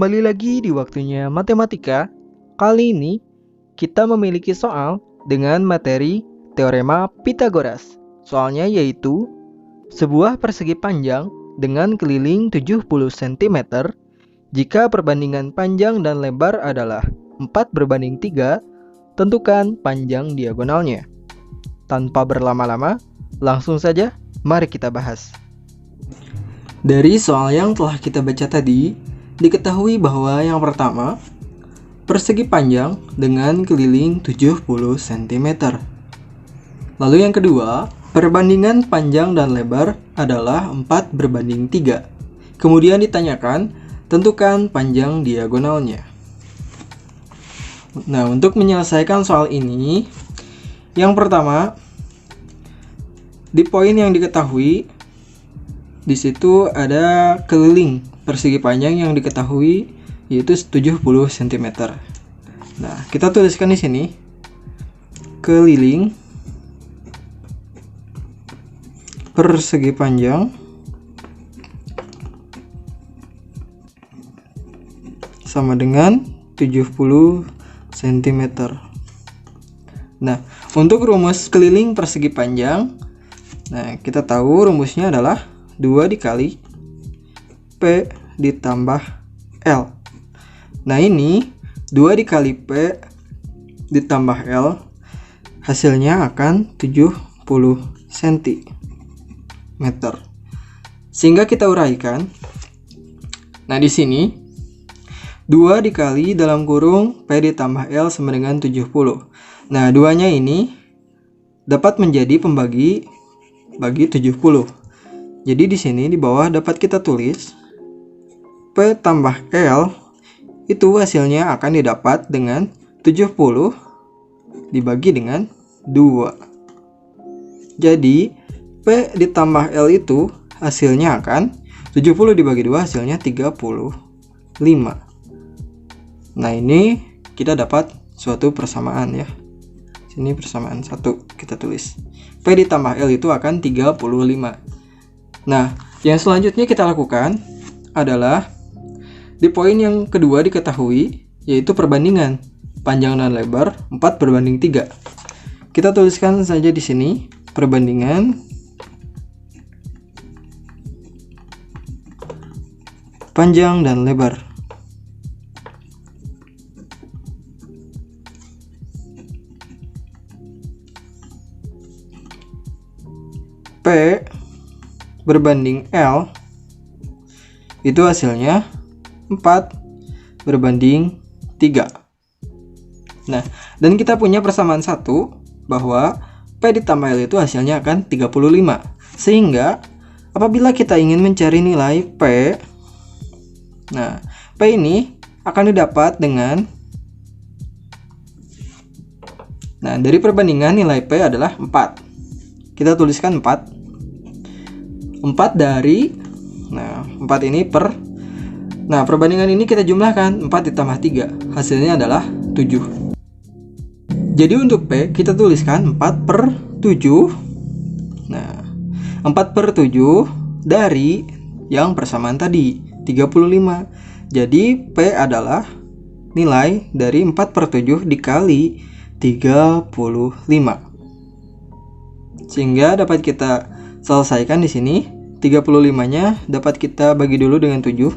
kembali lagi di waktunya matematika. Kali ini kita memiliki soal dengan materi teorema Pythagoras. Soalnya yaitu sebuah persegi panjang dengan keliling 70 cm jika perbandingan panjang dan lebar adalah 4:3, tentukan panjang diagonalnya. Tanpa berlama-lama, langsung saja mari kita bahas. Dari soal yang telah kita baca tadi, diketahui bahwa yang pertama, persegi panjang dengan keliling 70 cm. Lalu yang kedua, perbandingan panjang dan lebar adalah 4:3. Kemudian ditanyakan, tentukan panjang diagonalnya. Nah, untuk menyelesaikan soal ini, yang pertama, di poin yang diketahui, di situ ada keliling persegi panjang yang diketahui yaitu 70 cm. Nah, kita tuliskan di sini keliling persegi panjang sama dengan 70 cm. Nah, untuk rumus keliling persegi panjang, nah kita tahu rumusnya adalah 2 dikali P ditambah L. Nah ini 2 dikali P ditambah L hasilnya akan 70 cm. Sehingga kita uraikan. Nah di sini 2 dikali dalam kurung P ditambah L sama dengan 70. Nah duanya ini dapat menjadi pembagi bagi 70. Jadi di sini di bawah dapat kita tulis P tambah L itu hasilnya akan didapat dengan 70 dibagi dengan 2. Jadi P ditambah L itu hasilnya akan 70 dibagi 2 hasilnya 35. Nah ini kita dapat suatu persamaan ya. Sini persamaan 1 kita tulis. P ditambah L itu akan 35. Nah, yang selanjutnya kita lakukan adalah di poin yang kedua diketahui yaitu perbandingan panjang dan lebar 4:3. Kita tuliskan saja di sini perbandingan panjang dan lebar. P berbanding L itu hasilnya 4:3. Nah, dan kita punya persamaan 1 bahwa P ditambah L itu hasilnya akan 35. Sehingga apabila kita ingin mencari nilai P, nah P ini akan didapat dengan, nah dari perbandingan nilai P adalah 4. Kita tuliskan 4 dari, nah 4 ini per, nah perbandingan ini kita jumlahkan 4 ditambah 3 hasilnya adalah 7. Jadi untuk P kita tuliskan 4/7. Nah 4/7 dari yang persamaan tadi 35. Jadi P adalah nilai dari 4/7 dikali 35. Sehingga dapat kita selesaikan di sini. 35-nya dapat kita bagi dulu dengan 7.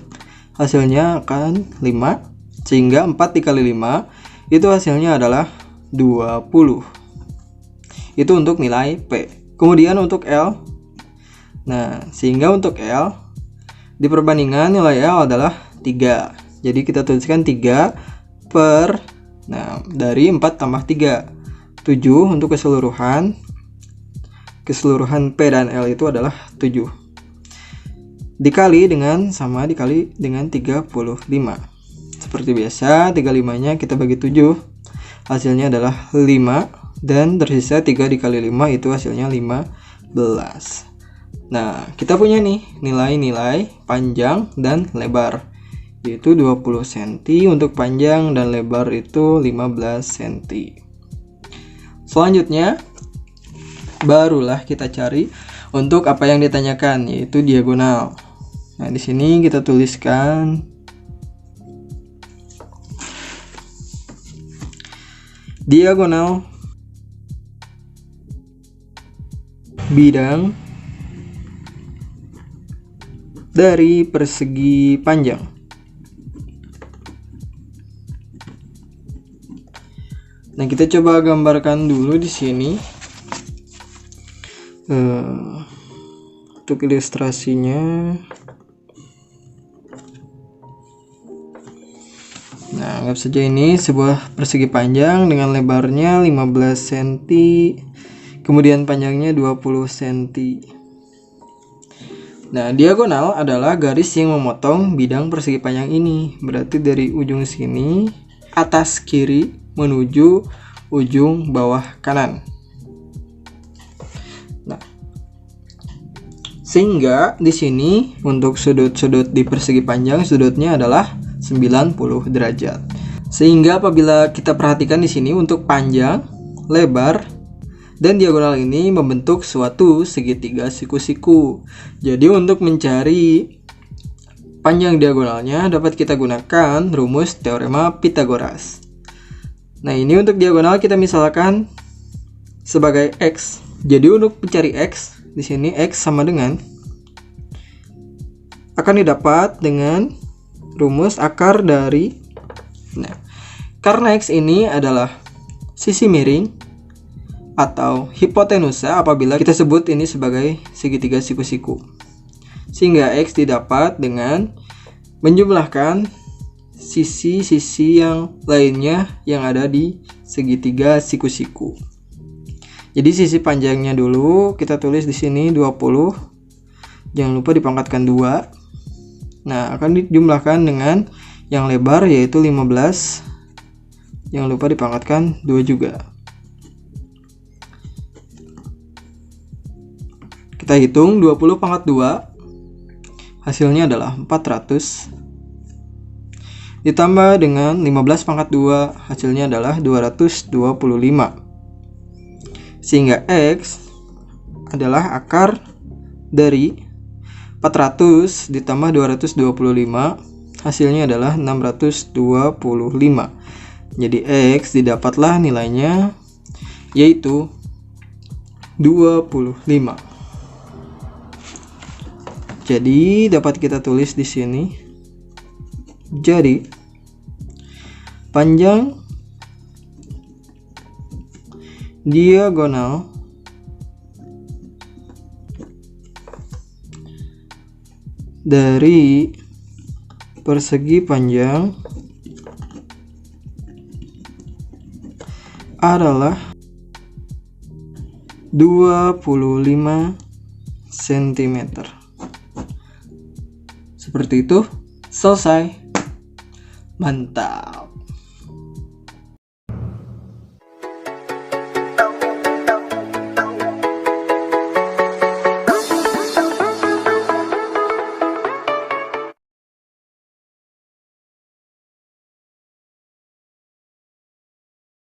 Hasilnya akan 5. Sehingga 4 dikali 5 itu hasilnya adalah 20. Itu untuk nilai P. Kemudian untuk L. Nah, sehingga untuk L di perbandingan nilai L adalah 3. Jadi kita tuliskan 3 per, nah dari 4 tambah 3 7 untuk keseluruhan P dan L itu adalah 7. Dikali dengan 35. Seperti biasa, 35-nya kita bagi 7. Hasilnya adalah 5. Dan tersisa 3 dikali 5 itu hasilnya 15. Nah, kita punya nih nilai-nilai panjang dan lebar. Yaitu 20 cm untuk panjang dan lebar itu 15 cm. Selanjutnya, barulah kita cari untuk apa yang ditanyakan, yaitu diagonal. Nah, di sini kita tuliskan diagonal bidang dari persegi panjang. Nah, kita coba gambarkan dulu di sini. Untuk ilustrasinya. Nah, anggap saja ini sebuah persegi panjang dengan lebarnya 15 cm, kemudian panjangnya 20 cm. Nah, diagonal adalah garis yang memotong bidang persegi panjang ini. Berarti dari ujung sini atas kiri menuju ujung bawah kanan. Nah, sehingga di sini untuk sudut-sudut di persegi panjang sudutnya adalah 90 derajat. Sehingga apabila kita perhatikan di sini untuk panjang, lebar, dan diagonal ini membentuk suatu segitiga siku-siku. Jadi untuk mencari panjang diagonalnya dapat kita gunakan rumus teorema Pitagoras. Nah, ini untuk diagonal kita misalkan sebagai X. Jadi untuk mencari X, di sini X sama dengan akan didapat dengan rumus akar dari, nah, karena X ini adalah sisi miring atau hipotenusa apabila kita sebut ini sebagai segitiga siku-siku. Sehingga X didapat dengan menjumlahkan sisi-sisi yang lainnya yang ada di segitiga siku-siku. Jadi sisi panjangnya dulu kita tulis di sini 20. Jangan lupa dipangkatkan 2. Nah, akan dijumlahkan dengan yang lebar yaitu 15. Jangan lupa dipangkatkan 2 juga. Kita hitung 20 pangkat 2. Hasilnya adalah 400. Ditambah dengan 15 pangkat 2, hasilnya adalah 225. Sehingga X adalah akar dari 400 ditambah 225, hasilnya adalah 625. Jadi X didapatlah nilainya yaitu 25. Jadi dapat kita tulis di sini. Jadi panjang diagonal dari persegi panjang adalah 25 cm. Seperti itu, selesai. Mantap.